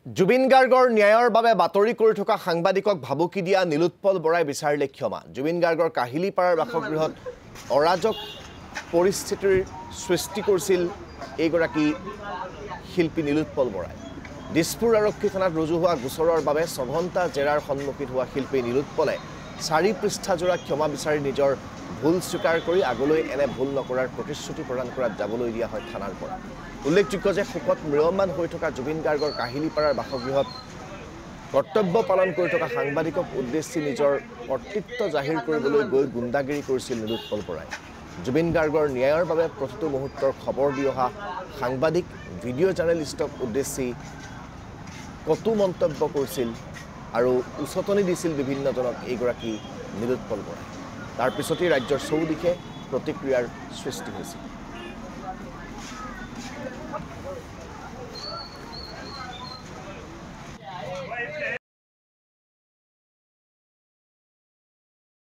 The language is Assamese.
জুবিন গাৰ্গৰ ন্যায়ৰ বাবে বাতৰি কৰি থকা সাংবাদিকক ভাবুকি দিয়া নীলোৎপল বৰাই বিচাৰিলে ক্ষমা। জুবিন গাৰ্গৰ কাহিলীপাৰাৰ বাসগৃহত অৰাজক পৰিস্থিতিৰ সৃষ্টি কৰিছিল এইগৰাকী শিল্পী নীলোৎপল বৰাই। দিছপুৰ আৰক্ষী থানাত ৰুজু হোৱা গোচৰৰ বাবে 6 ঘণ্টা জেৰাৰ সন্মুখীন হোৱা শিল্পী নীলোৎপলে 4 পৃষ্ঠাজোৰা ক্ষমা বিচাৰি নিজৰ ভুল স্বীকাৰ কৰি আগলৈ এনে ভুল নকৰাৰ প্ৰতিশ্ৰুতি প্ৰদান কৰাত যাবলৈ দিয়া হয় থানাৰ পৰা। উল্লেখযোগ্য যে শোকত ম্ৰিয়মান হৈ থকা জুবিন গাৰ্গৰ কাহিলীপাৰাৰ বাসগৃহত কৰ্তব্য পালন কৰি থকা সাংবাদিকক উদ্দেশ্যি নিজৰ কৰ্তৃত্ব জাহিৰ কৰিবলৈ গৈ গুণ্ডাগিৰি কৰিছিল নীলোৎপল বৰাই। জুবিন গাৰ্গৰ ন্যায়ৰ বাবে প্ৰতিটো মুহূৰ্তৰ খবৰ দি অহা সাংবাদিক ভিডিঅ' জাৰ্নেলিষ্টক উদ্দেশ্যি কটু মন্তব্য কৰিছিল আৰু উচতনি দিছিল বিভিন্নজনক এইগৰাকী নীলোৎপল বৰাই। তাৰ পিছতেই ৰাজ্যৰ চৌদিশে প্ৰতিক্ৰিয়াৰ সৃষ্টি হৈছিল।